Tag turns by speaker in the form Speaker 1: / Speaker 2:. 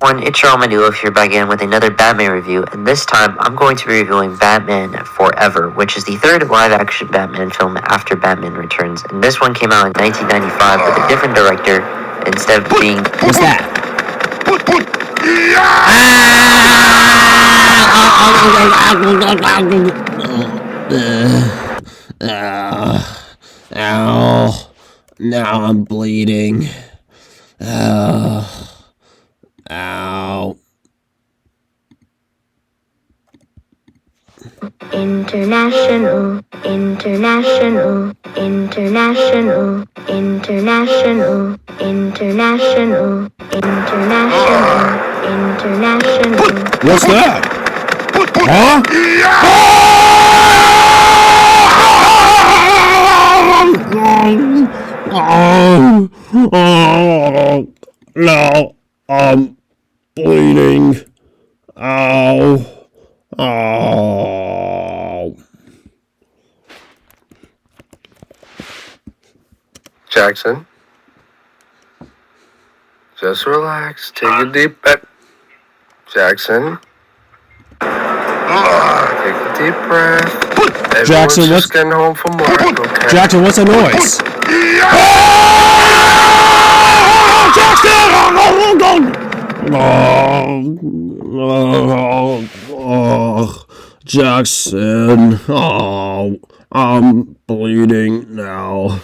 Speaker 1: It's your Armadillo here back again with another Batman review, and this time I'm going to be reviewing Batman Forever, which is the third live-action Batman film after Batman Returns, and this one came out in 1995 with a different director instead of being...
Speaker 2: What's that? Ow. Now I'm bleeding. Ow.
Speaker 3: International, international, international, international, international, international, international.
Speaker 2: What's that? Huh? No, I'm bleeding. Ow.
Speaker 4: Jackson, just relax. Take a deep breath. Jackson, take a deep breath.
Speaker 2: Jackson,
Speaker 4: Everyone's just getting home from work, okay?
Speaker 2: Jackson, what's the noise? Jackson. I'm bleeding now.